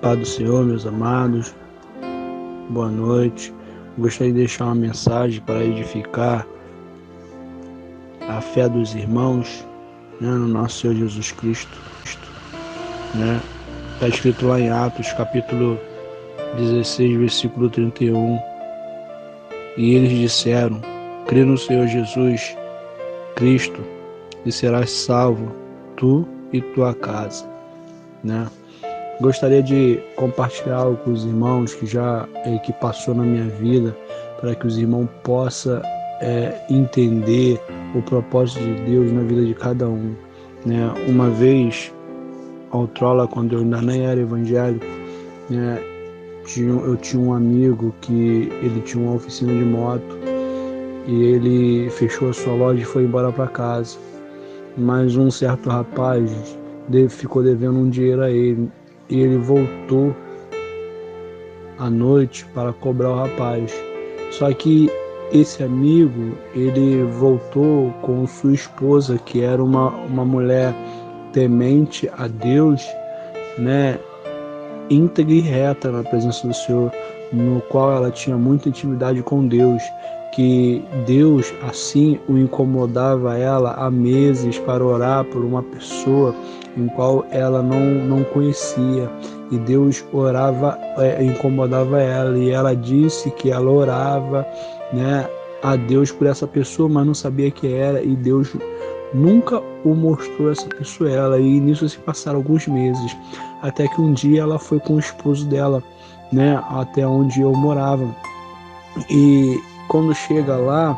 Paz do Senhor, meus amados, boa noite. Gostaria de deixar uma mensagem para edificar a fé dos irmãos, no nosso Senhor Jesus Cristo. Está escrito lá em Atos, capítulo 16, versículo 31. E eles disseram: crê no Senhor Jesus Cristo e serás salvo, tu e tua casa. Gostaria de compartilhar algo com os irmãos que passou na minha vida, para que os irmãos possam entender o propósito de Deus na vida de cada um. Uma vez, outrora, quando eu ainda nem era evangélico, eu tinha um amigo que ele tinha uma oficina de moto e ele fechou a sua loja e foi embora para casa. Mas um certo rapaz ficou devendo um dinheiro a ele. E ele voltou à noite para cobrar o rapaz. Só que esse amigo, ele voltou com sua esposa, que era uma mulher temente a Deus, íntegra e reta na presença do Senhor, no qual ela tinha muita intimidade com Deus, que Deus assim o incomodava ela há meses para orar por uma pessoa em qual ela não conhecia, e Deus incomodava ela, e ela disse que ela orava a Deus por essa pessoa, mas não sabia que era, e Deus nunca o mostrou essa pessoa a ela. E nisso se passaram alguns meses, até que um dia ela foi com o esposo dela, até onde eu morava, e quando chega lá,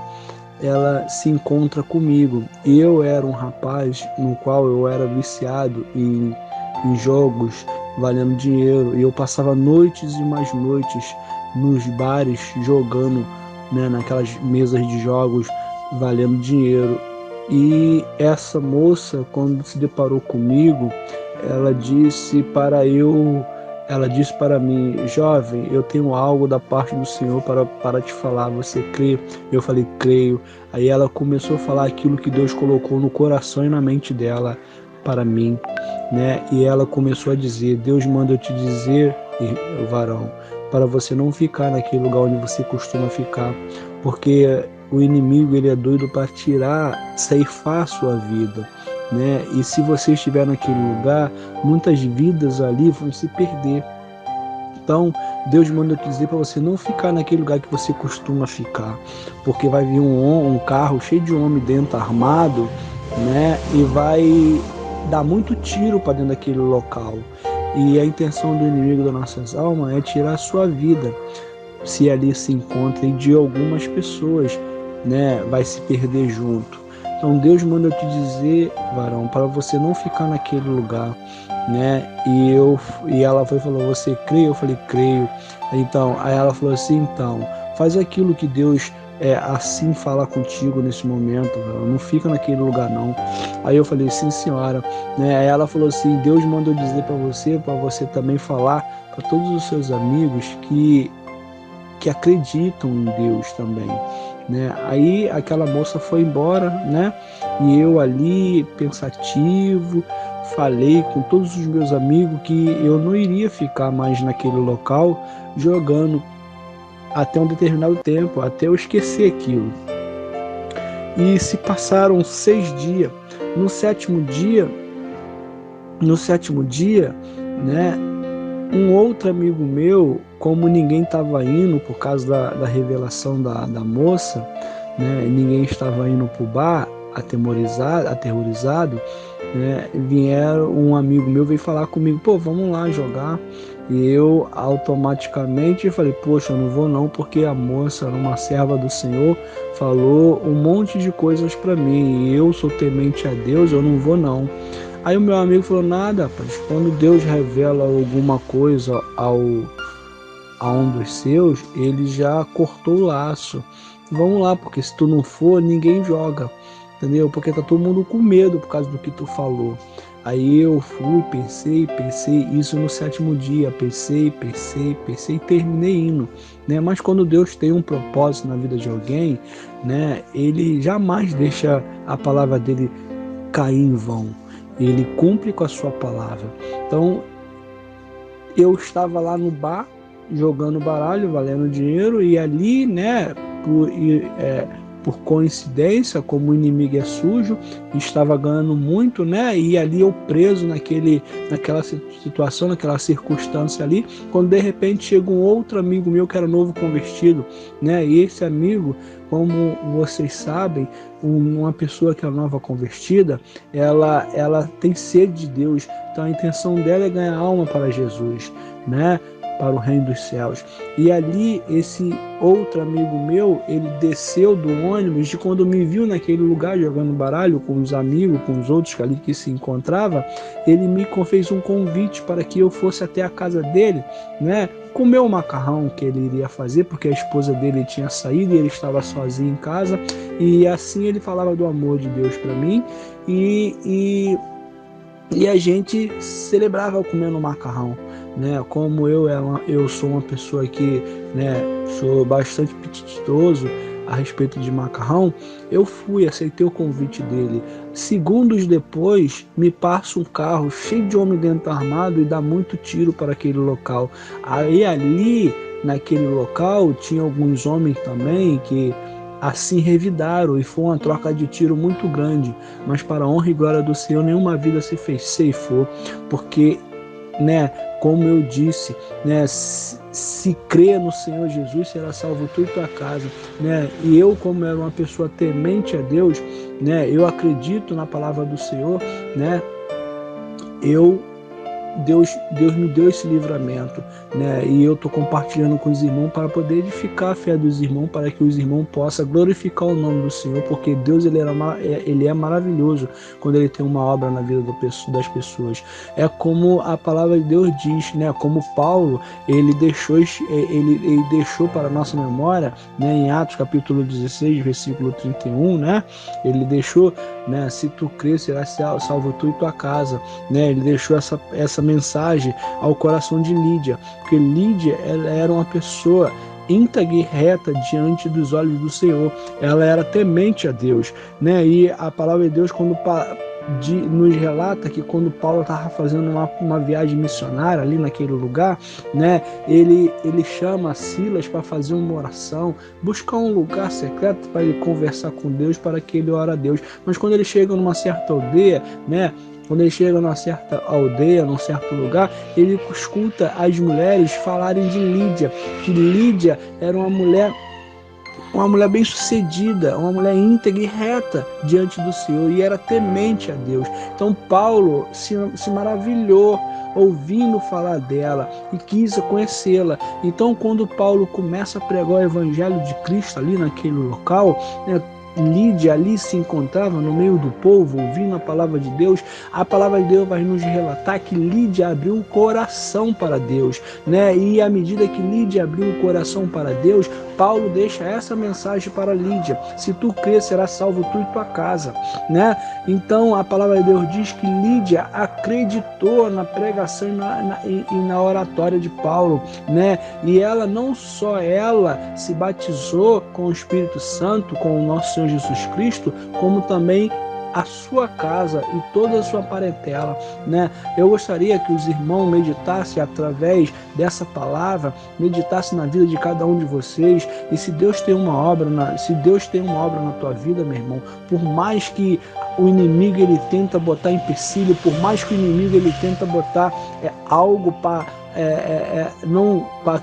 ela se encontra comigo. Eu era um rapaz no qual eu era viciado em jogos valendo dinheiro, e eu passava noites e mais noites nos bares jogando, naquelas mesas de jogos valendo dinheiro. E essa moça, quando se deparou comigo, ela disse para mim: jovem, eu tenho algo da parte do Senhor para te falar, você crê? Eu falei: creio. Aí ela começou a falar aquilo que Deus colocou no coração e na mente dela para mim, e ela começou a dizer: Deus manda eu te dizer, varão, para você não ficar naquele lugar onde você costuma ficar, porque o inimigo, ele é doido para ceifar a sua vida. E se você estiver naquele lugar, muitas vidas ali vão se perder. Então, Deus manda te dizer para você não ficar naquele lugar que você costuma ficar, porque vai vir um carro cheio de homem dentro, armado, e vai dar muito tiro para dentro daquele local. E a intenção do inimigo das nossas almas é tirar a sua vida, se ali se encontra, e de algumas pessoas, vai se perder junto. Então Deus manda eu te dizer, varão, para você não ficar naquele lugar, E ela falou: você crê? Eu falei: creio. Então, aí ela falou assim: então, faz aquilo que Deus assim fala contigo nesse momento, varão, não fica naquele lugar não. Aí eu falei: sim, senhora. Aí ela falou assim: Deus mandou dizer para você também falar para todos os seus amigos que acreditam em Deus também. Aí aquela moça foi embora, e eu ali pensativo, falei com todos os meus amigos que eu não iria ficar mais naquele local jogando até um determinado tempo, até eu esquecer aquilo. E se passaram 6 dias. No sétimo dia, um outro amigo meu, como ninguém estava indo por causa da revelação da moça, ninguém estava indo para o bar, aterrorizado, um amigo meu veio falar comigo: pô, vamos lá jogar. E eu automaticamente falei: poxa, eu não vou não, porque a moça, uma serva do Senhor, falou um monte de coisas para mim, e eu sou temente a Deus, eu não vou não. Aí o meu amigo falou: nada, rapaz, quando Deus revela alguma coisa a um dos seus, ele já cortou o laço. Vamos lá, porque se tu não for, ninguém joga, entendeu? Porque tá todo mundo com medo por causa do que tu falou. Aí eu fui, pensei, isso no sétimo dia, pensei e terminei indo, Mas quando Deus tem um propósito na vida de alguém, ele jamais deixa a palavra dele cair em vão. Ele cumpre com a sua palavra. Então, eu estava lá no bar, jogando baralho, valendo dinheiro, e ali, né, por coincidência, como o inimigo é sujo, estava ganhando muito, né, e ali eu preso naquela situação, naquela circunstância ali, quando de repente chega um outro amigo meu que era novo convertido, né, e esse amigo, como vocês sabem, uma pessoa que é nova convertida, ela tem sede de Deus, então a intenção dela é ganhar alma para Jesus, né, para o reino dos céus. E ali esse outro amigo meu, ele desceu do ônibus, e quando me viu naquele lugar jogando baralho com os amigos, com os outros ali que se encontrava, ele me fez um convite para que eu fosse até a casa dele, né, comer o macarrão que ele iria fazer, porque a esposa dele tinha saído e ele estava sozinho em casa, e assim ele falava do amor de Deus para mim, e a gente celebrava comendo macarrão, né? Como eu sou uma pessoa que, né, sou bastante apetitoso a respeito de macarrão, eu aceitei o convite dele. Segundos depois, me passa um carro cheio de homem dentro armado e dá muito tiro para aquele local. Aí ali, naquele local, tinha alguns homens também que assim revidaram, e foi uma troca de tiro muito grande, mas para a honra e glória do Senhor, nenhuma vida ceifou, porque, né, como eu disse, né, se crê no Senhor Jesus, será salvo tu e tua casa, né, e eu, como era uma pessoa temente a Deus, né, eu acredito na palavra do Senhor, né, Deus me deu esse livramento, né? E eu estou compartilhando com os irmãos para poder edificar a fé dos irmãos, para que os irmãos possam glorificar o nome do Senhor, porque Deus ele é maravilhoso quando ele tem uma obra na vida das pessoas. É como a palavra de Deus diz, né? Como Paulo ele deixou para a nossa memória, né? Em Atos capítulo 16, versículo 31, né? Ele deixou, né? Se tu crer, serás salvo tu e tua casa, né? Ele deixou essa mensagem ao coração de Lídia, porque Lídia ela era uma pessoa íntegra e reta diante dos olhos do Senhor, ela era temente a Deus, né? E a palavra de Deus nos relata que quando Paulo estava fazendo uma viagem missionária ali naquele lugar, né, ele chama Silas para fazer uma oração, buscar um lugar secreto para ele conversar com Deus, para que ele ore a Deus. Mas quando ele chega numa certa aldeia, né, quando ele chega numa certa aldeia, num certo lugar, ele escuta as mulheres falarem de Lídia, que Lídia era uma mulher bem-sucedida, uma mulher íntegra e reta diante do Senhor, e era temente a Deus. Então Paulo se maravilhou ouvindo falar dela e quis conhecê-la. Então quando Paulo começa a pregar o evangelho de Cristo ali naquele local, né, Lídia ali se encontrava no meio do povo, ouvindo a palavra de Deus. A palavra de Deus vai nos relatar que Lídia abriu o coração para Deus, né? E à medida que Lídia abriu o coração para Deus, Paulo deixa essa mensagem para Lídia: se tu crer, será salvo tu e tua casa, né? Então a palavra de Deus diz que Lídia acreditou na pregação e na oratória de Paulo, né? E ela, não só ela se batizou com o Espírito Santo, com o nosso Senhor Jesus Cristo, como também a sua casa e toda a sua parentela, né? Eu gostaria que os irmãos meditassem através dessa palavra, meditassem na vida de cada um de vocês, e se Deus tem uma obra na tua vida, meu irmão, por mais que o inimigo ele tenta botar empecilho, por mais que o inimigo ele tenta botar algo para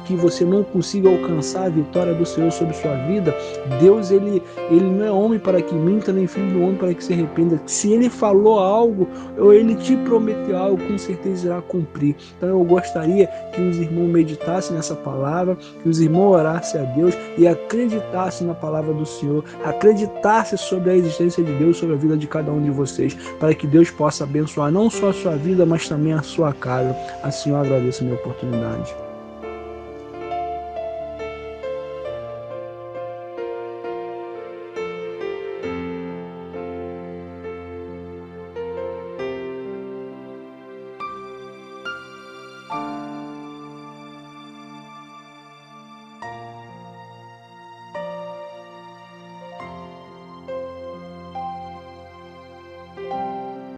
que você não consiga alcançar a vitória do Senhor sobre sua vida, Deus ele não é homem para que minta, nem filho do homem para que se arrependa. Se ele falou algo, ou ele te prometeu algo, com certeza irá cumprir. Então eu gostaria que os irmãos meditassem nessa palavra, que os irmãos orassem a Deus e acreditassem na palavra do Senhor, acreditassem sobre a existência de Deus, sobre a vida de cada um de vocês, para que Deus possa abençoar não só a sua vida, mas também a sua casa. Assim eu agradeço a minha oportunidade.